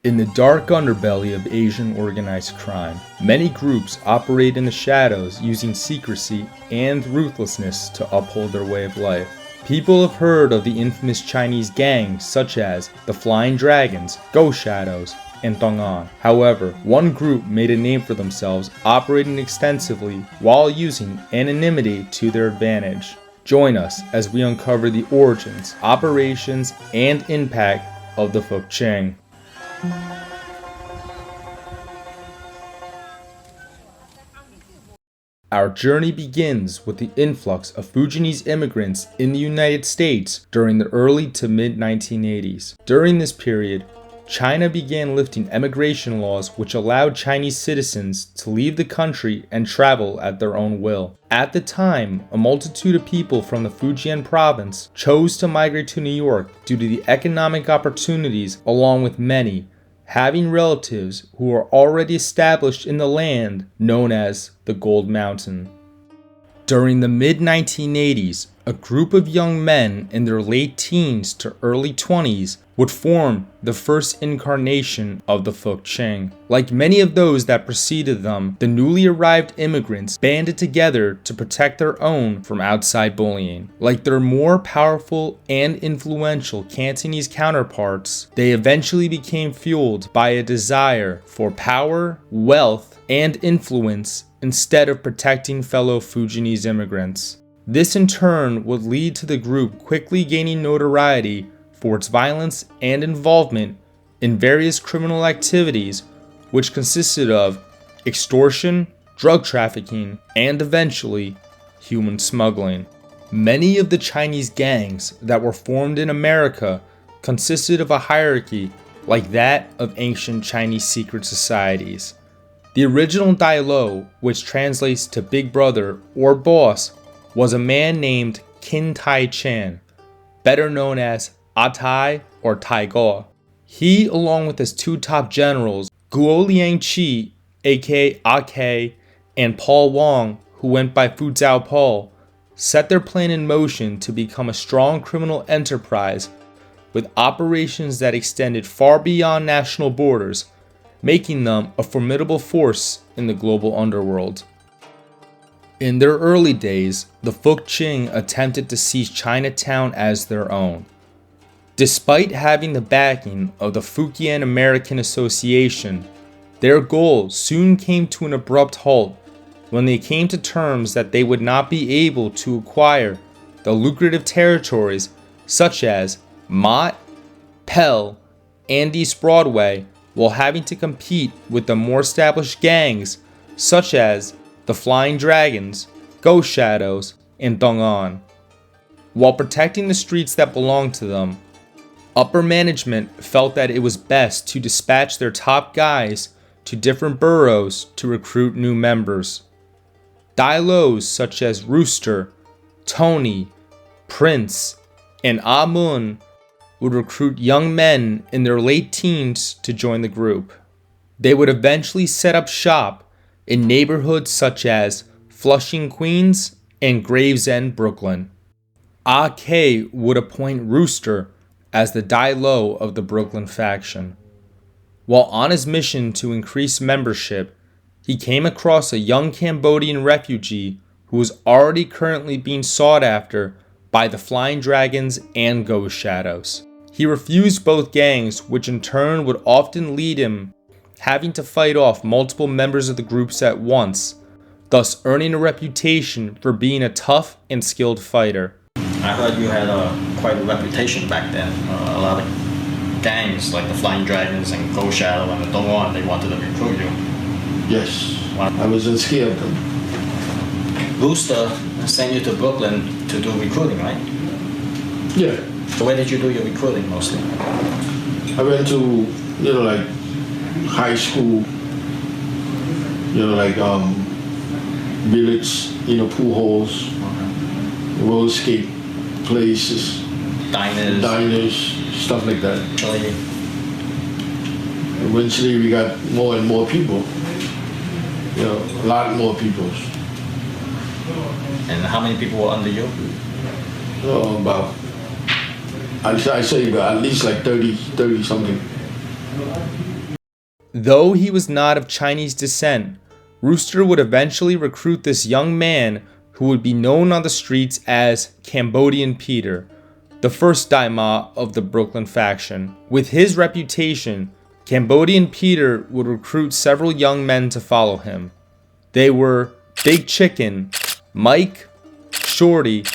In the dark underbelly of Asian organized crime, many groups operate in the shadows using secrecy and ruthlessness to uphold their way of life. People have heard of the infamous Chinese gangs such as the Flying Dragons, Ghost Shadows, and Tong On. However, one group made a name for themselves operating extensively while using anonymity to their advantage. Join us as we uncover the origins, operations, and impact of the Fuk Ching. Our journey begins with the influx of Fujianese immigrants in the United States during the early to mid-1980s. During this period, China began lifting immigration laws which allowed Chinese citizens to leave the country and travel at their own will. At the time, a multitude of people from the Fujian province chose to migrate to New York due to the economic opportunities, along with many having relatives who were already established in the land known as the Gold Mountain. During the mid-1980s, a group of young men in their late teens to early 20s would form the first incarnation of the Fuk Ching. Like many of those that preceded them, the newly arrived immigrants banded together to protect their own from outside bullying. Like their more powerful and influential Cantonese counterparts, they eventually became fueled by a desire for power, wealth, and influence instead of protecting fellow Fujianese immigrants. This in turn would lead to the group quickly gaining notoriety for its violence and involvement in various criminal activities, which consisted of extortion, drug trafficking, and eventually human smuggling. Many of the Chinese gangs that were formed in America consisted of a hierarchy like that of ancient Chinese secret societies. The original Dai Lo, which translates to Big Brother or Boss, was a man named Qin Tai Chan, better known as Atai or Tai Go. He, along with his two top generals, Guo Liangqi, aka Ak, and Paul Wong, who went by Fu Zhao Paul, set their plan in motion to become a strong criminal enterprise with operations that extended far beyond national borders, making them a formidable force in the global underworld. In their early days, the Fuk Ching attempted to seize Chinatown as their own. Despite having the backing of the Fujian American Association, their goal soon came to an abrupt halt when they came to terms that they would not be able to acquire the lucrative territories such as Mott, Pell, and East Broadway while having to compete with the more established gangs such as the Flying Dragons, Ghost Shadows, and Tong On. While protecting the streets that belonged to them, upper management felt that it was best to dispatch their top guys to different boroughs to recruit new members. Dai Los such as Rooster, Tony, Prince, and Ah Mun would recruit young men in their late teens to join the group. They would eventually set up shop in neighborhoods such as Flushing, Queens, and Gravesend, Brooklyn. AK would appoint Rooster as the Dai Lo of the Brooklyn faction. While on his mission to increase membership, he came across a young Cambodian refugee who was already currently being sought after by the Flying Dragons and Ghost Shadows. He refused both gangs, which in turn would often lead him having to fight off multiple members of the groups at once, thus earning a reputation for being a tough and skilled fighter. I heard you had quite a reputation back then. A lot of gangs like the Flying Dragons and Ghost Shadow and the Tong On, they wanted to recruit you. Yes, I was scared of them. Rooster sent you to Brooklyn to do recruiting, right? Yeah. So where did you do your recruiting mostly? I went to, like high school, like village, pool halls, roller skate places, diners, stuff like that. Really? Eventually we got more and more people, a lot more people. And how many people were under you? I say at least like 30 something. Though he was not of Chinese descent, Rooster would eventually recruit this young man who would be known on the streets as Cambodian Peter, the first daima of the Brooklyn faction. With his reputation, Cambodian Peter would recruit several young men to follow him. They were Big Chicken, Mike, Shorty,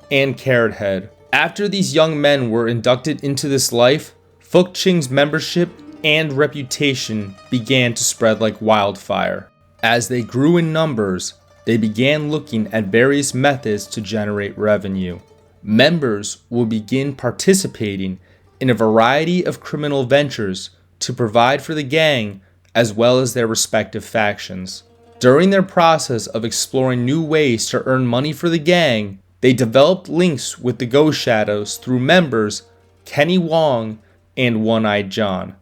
and Carrot Head. After these young men were inducted into this life, Fuk Ching's membership and reputation began to spread like wildfire. As they grew in numbers, they began looking at various methods to generate revenue. Members will begin participating in a variety of criminal ventures to provide for the gang as well as their respective factions. During their process of exploring new ways to earn money for the gang, they developed links with the Ghost Shadows through members Kenny Wong and One-Eyed John.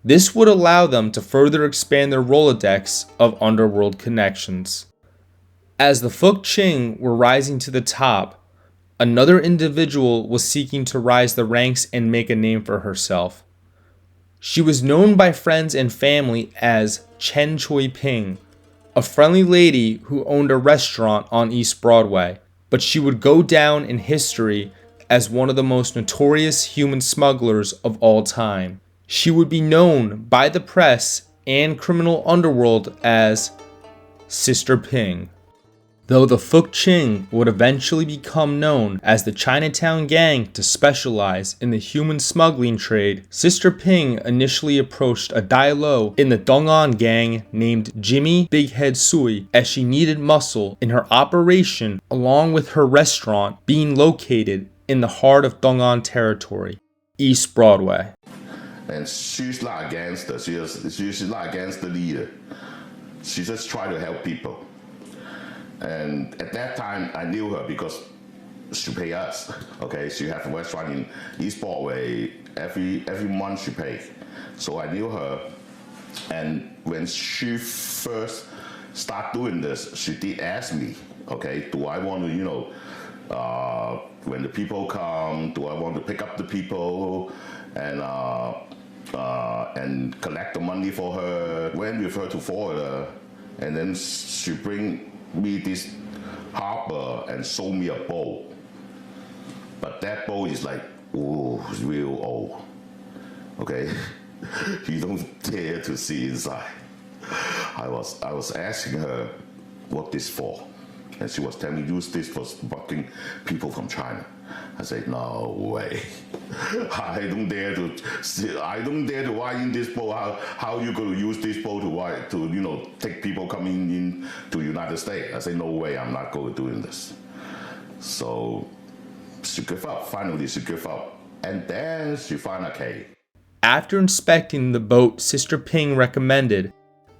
This would allow them to further expand their Rolodex of underworld connections. As the Fuk Ching were rising to the top, another individual was seeking to rise the ranks and make a name for herself. She was known by friends and family as Chen Choi Ping, a friendly lady who owned a restaurant on East Broadway, but she would go down in history as one of the most notorious human smugglers of all time. She would be known by the press and criminal underworld as Sister Ping. Though the Fuk Ching would eventually become known as the Chinatown Gang to specialize in the human smuggling trade, Sister Ping initially approached a Dai-Lo in the Tong On gang named Jimmy Big Head Sui as she needed muscle in her operation, along with her restaurant being located in the heart of Tong On territory, East Broadway. And she's not a gangster. She's not a gangster leader. She just try to help people. And at that time, I knew her because she pay us. Okay, she have a restaurant in East Broadway. Every month she pay. So I knew her. And when she first start doing this, she did ask me, okay, do I want to, when the people come, do I want to pick up the people and collect the money for her? Went with her to Florida, and then she bring me this harbor and sold me a boat. But that boat is like, ooh, it's real old. Okay, you don't dare to see inside. I was asking her what this for, and she was telling me use this for smuggling people from China. I said, no way. I don't dare to ride in this boat. How you going to use this boat to ride to take people coming in to United States? I said, no way, I'm not going to do this. So she gave up. Finally, she gave up, and then she found a cave. After inspecting the boat Sister Ping recommended,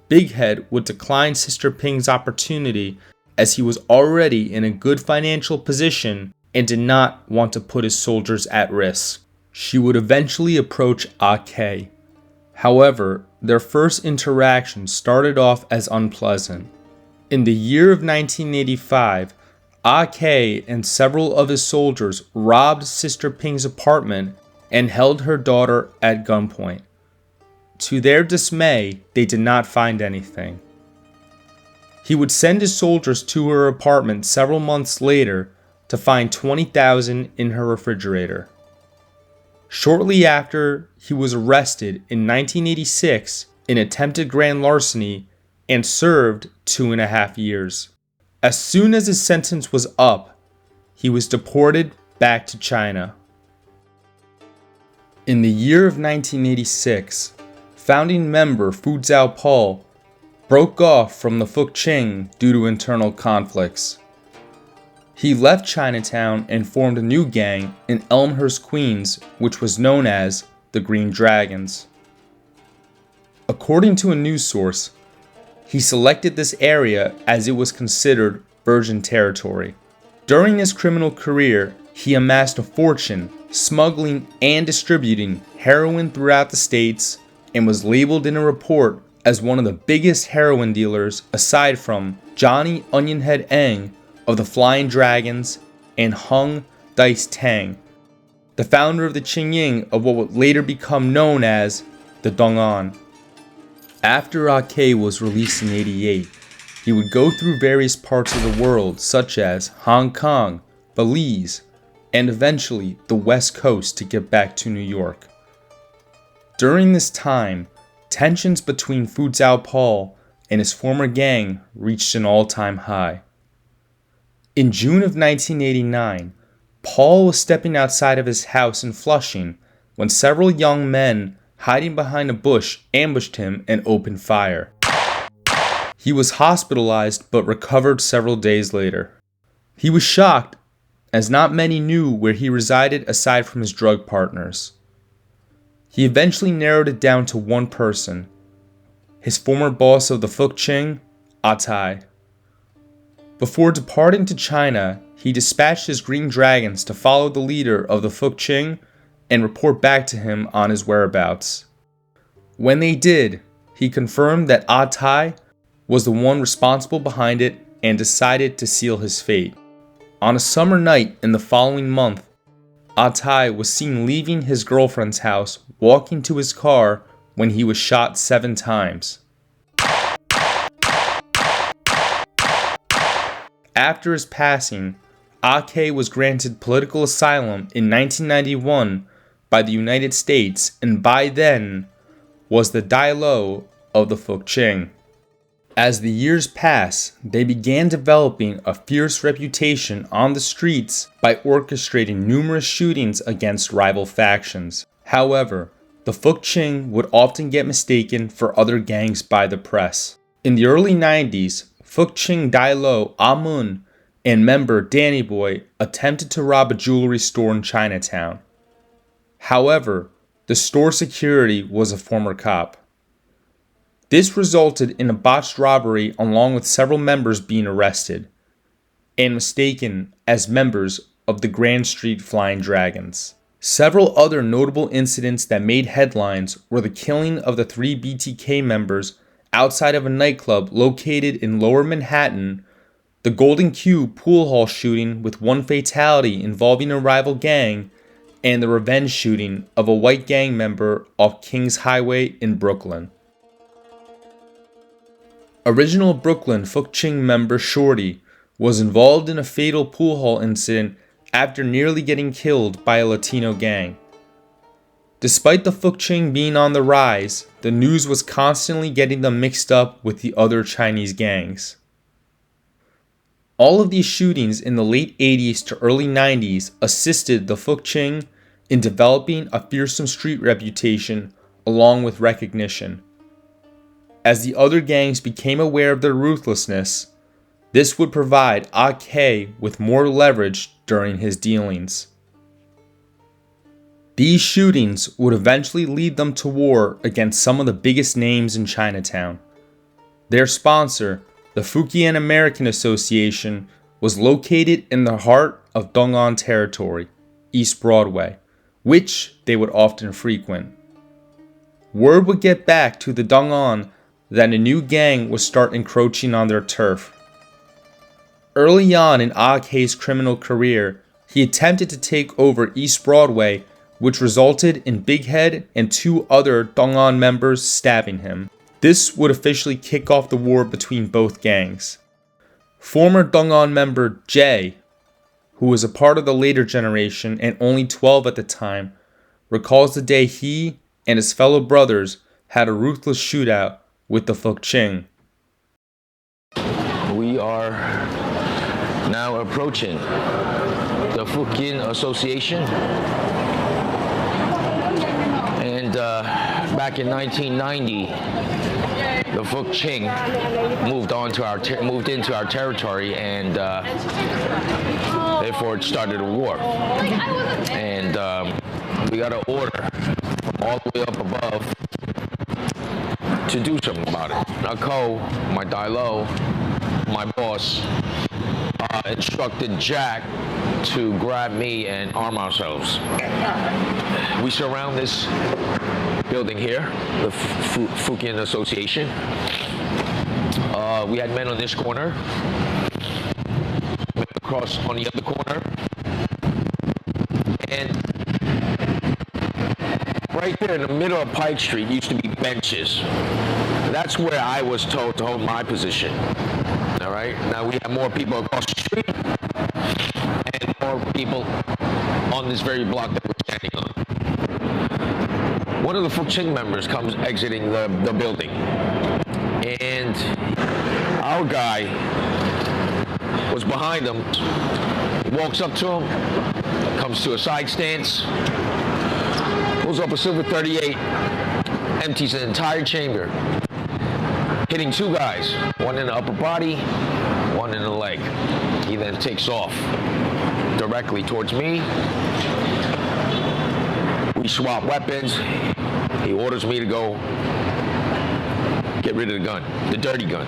Big Head would decline Sister Ping's opportunity as he was already in a good financial position and did not want to put his soldiers at risk. She would eventually approach AK. However, their first interaction started off as unpleasant. In the year of 1985, AK and several of his soldiers robbed Sister Ping's apartment and held her daughter at gunpoint. To their dismay, they did not find anything. He would send his soldiers to her apartment several months later to find $20,000 in her refrigerator. Shortly after, he was arrested in 1986 in attempted grand larceny and served 2.5 years. As soon as his sentence was up, he was deported back to China. In the year of 1986, founding member Fu Zhaopao broke off from the Fuk Ching due to internal conflicts. He left Chinatown and formed a new gang in Elmhurst, Queens, which was known as the Green Dragons. According to a news source, he selected this area as it was considered virgin territory. During his criminal career, he amassed a fortune smuggling and distributing heroin throughout the states and was labeled in a report as one of the biggest heroin dealers aside from Johnny Onionhead Eng of the Flying Dragons and Hung Dice Tang, the founder of the Qingying of what would later become known as the Tong On. After Att was released in '88, he would go through various parts of the world such as Hong Kong, Belize, and eventually the West Coast to get back to New York. During this time, tensions between Fu Paul and his former gang reached an all-time high. In June of 1989, Paul was stepping outside of his house in Flushing when several young men hiding behind a bush ambushed him and opened fire. He was hospitalized but recovered several days later. He was shocked, as not many knew where he resided aside from his drug partners. He eventually narrowed it down to one person, his former boss of the Fuk Ching, Att. Before departing to China, he dispatched his Green Dragons to follow the leader of the Fuk Ching and report back to him on his whereabouts. When they did, he confirmed that Att was the one responsible behind it and decided to seal his fate. On a summer night in the following month, Att was seen leaving his girlfriend's house, walking to his car when he was shot 7 times. After his passing, Att was granted political asylum in 1991 by the United States and by then was the Dai Lo of the Fuk Ching. As the years passed, they began developing a fierce reputation on the streets by orchestrating numerous shootings against rival factions. However, the Fuk Ching would often get mistaken for other gangs by the press. In the early 90s, Fuk Ching Dai Lo Mun and member Danny Boy attempted to rob a jewelry store in Chinatown. However, the store security was a former cop. This resulted in a botched robbery along with several members being arrested and mistaken as members of the Grand Street Flying Dragons. Several other notable incidents that made headlines were the killing of the 3 BTK members outside of a nightclub located in Lower Manhattan, the Golden Q pool hall shooting with 1 fatality involving a rival gang, and the revenge shooting of a white gang member off Kings Highway in Brooklyn. Original Brooklyn Fuk Ching member Shorty was involved in a fatal pool hall incident after nearly getting killed by a Latino gang. Despite the Fuk Ching being on the rise, the news was constantly getting them mixed up with the other Chinese gangs. All of these shootings in the late 80s to early 90s assisted the Fuk Ching in developing a fearsome street reputation along with recognition. As the other gangs became aware of their ruthlessness, this would provide Att with more leverage during his dealings. These shootings would eventually lead them to war against some of the biggest names in Chinatown. Their sponsor, the Fujian American Association, was located in the heart of Tong On territory, East Broadway, which they would often frequent. Word would get back to the Tong On that a new gang would start encroaching on their turf. Early on in Att's criminal career, he attempted to take over East Broadway, which resulted in Big Head and 2 other Tong On members stabbing him. This would officially kick off the war between both gangs. Former Tong On member Jay, who was a part of the later generation and only 12 at the time, recalls the day he and his fellow brothers had a ruthless shootout with the Fuk Ching. We are now approaching the Fujian Association, and back in 1990, the Fuk Ching moved into our territory, and therefore it started a war. And we got an order from all the way up above to do something about it. Nako, my Dai Lo, my boss, instructed Jack to grab me and arm ourselves. We surround this building here, the Fujian Association. We had men on this corner, men across on the other corner, and right there in the middle of Pike Street used to be benches. That's where I was told to hold my position. All right. Now we have more people across the street and more people on this very block that we're standing on. One of the Fuk Ching members comes exiting the building, and our guy was behind him. He walks up to him, comes to a side stance, pulls up a silver 38, empties an entire chamber, hitting two guys, one in the upper body, one in the leg. He then takes off directly towards me. We swap weapons. He orders me to go get rid of the gun, the dirty gun.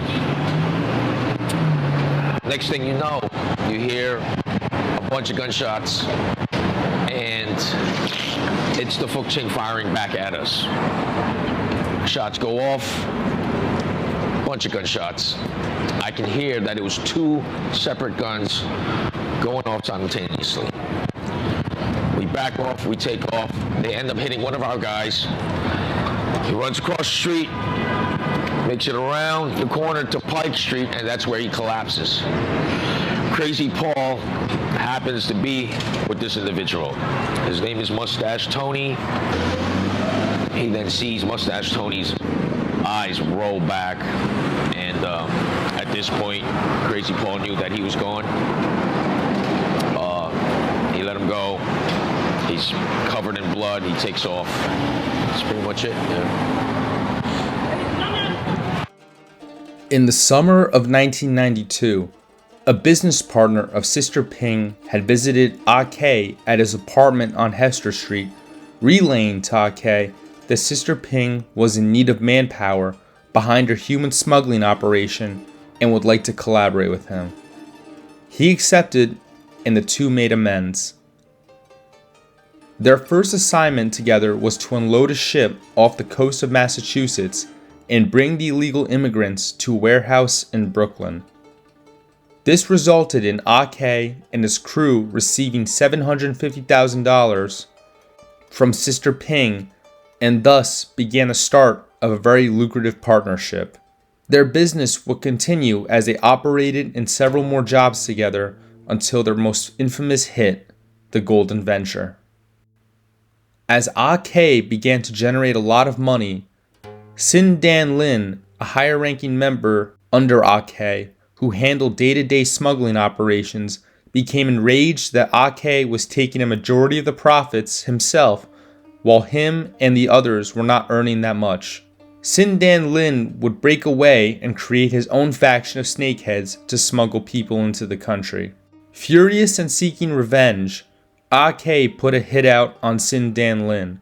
Next thing you know, you hear a bunch of gunshots, and it's the Fuk Ching firing back at us. Shots go off, bunch of gunshots. I can hear that it was two separate guns going off simultaneously. We back off, we take off. They end up hitting one of our guys. He runs across the street, makes it around the corner to Pike Street, and that's where he collapses. Crazy Paul happens to be with this individual. His name is Mustache Tony. He then sees Mustache Tony's eyes roll back, and at this point, Crazy Paul knew that he was gone. He let him go. He's covered in blood. He takes off. That's pretty much it. Yeah. In the summer of 1992, a business partner of Sister Ping had visited AK at his apartment on Hester Street, relaying to AK that Sister Ping was in need of manpower behind her human smuggling operation and would like to collaborate with him. He accepted, and the two made amends. Their first assignment together was to unload a ship off the coast of Massachusetts and bring the illegal immigrants to a warehouse in Brooklyn. This resulted in AK and his crew receiving $750,000 from Sister Ping, and thus began the start of a very lucrative partnership. Their business would continue as they operated in several more jobs together until their most infamous hit, the Golden Venture. As AK began to generate a lot of money, Sin Dan Lin, a higher ranking member under AK, who handled day-to-day smuggling operations, became enraged that AK was taking a majority of the profits himself, while him and the others were not earning that much. Sin Dan Lin would break away and create his own faction of snakeheads to smuggle people into the country. Furious and seeking revenge, AK put a hit out on Sin Dan Lin.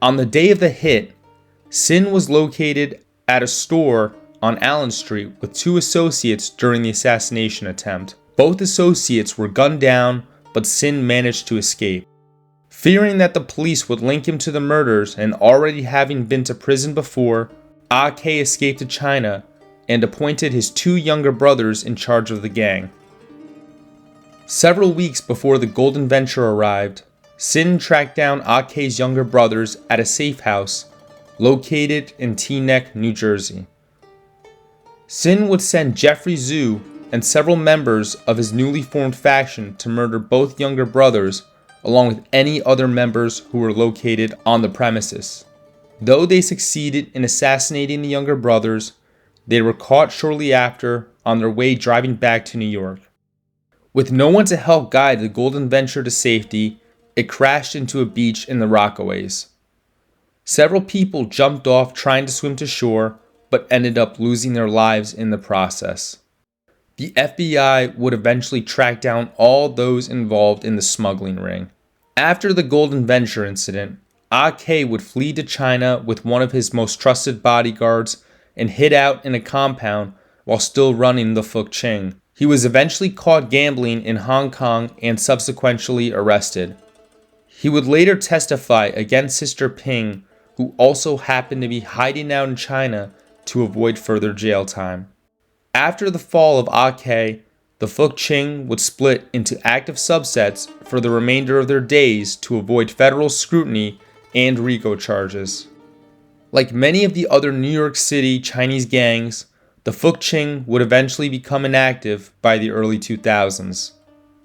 On the day of the hit, Sin was located at a store on Allen Street with two associates during the assassination attempt. Both associates were gunned down, but Sin managed to escape. Fearing that the police would link him to the murders and already having been to prison before, AK escaped to China and appointed his two younger brothers in charge of the gang. Several weeks before the Golden Venture arrived, Sin tracked down AK's younger brothers at a safe house located in Teaneck, New Jersey. Sin would send Jeffrey Zhu and several members of his newly formed faction to murder both younger brothers, along with any other members who were located on the premises. Though they succeeded in assassinating the younger brothers, they were caught shortly after on their way driving back to New York. With no one to help guide the Golden Venture to safety, it crashed into a beach in the Rockaways. Several people jumped off trying to swim to shore, but ended up losing their lives in the process. The FBI would eventually track down all those involved in the smuggling ring. After the Golden Venture incident, AK would flee to China with one of his most trusted bodyguards and hid out in a compound while still running the Fuk Ching. He was eventually caught gambling in Hong Kong and subsequently arrested. He would later testify against Sister Ping, who also happened to be hiding out in China to avoid further jail time. After the fall of AK, the Fuk Ching would split into active subsets for the remainder of their days to avoid federal scrutiny and RICO charges. Like many of the other New York City Chinese gangs, the Fuk Ching would eventually become inactive by the early 2000s.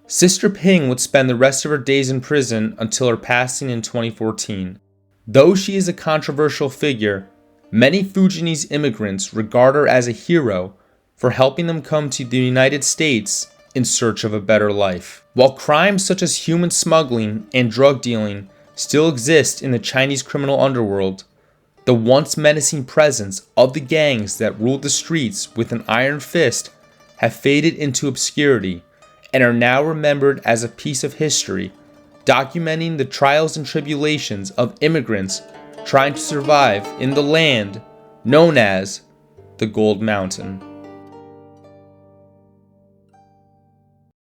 Sister Ping would spend the rest of her days in prison until her passing in 2014. Though she is a controversial figure, many Fujianese immigrants regard her as a hero for helping them come to the United States in search of a better life. While crimes such as human smuggling and drug dealing still exist in the Chinese criminal underworld, the once menacing presence of the gangs that ruled the streets with an iron fist have faded into obscurity and are now remembered as a piece of history, documenting the trials and tribulations of immigrants trying to survive in the land known as the Gold Mountain.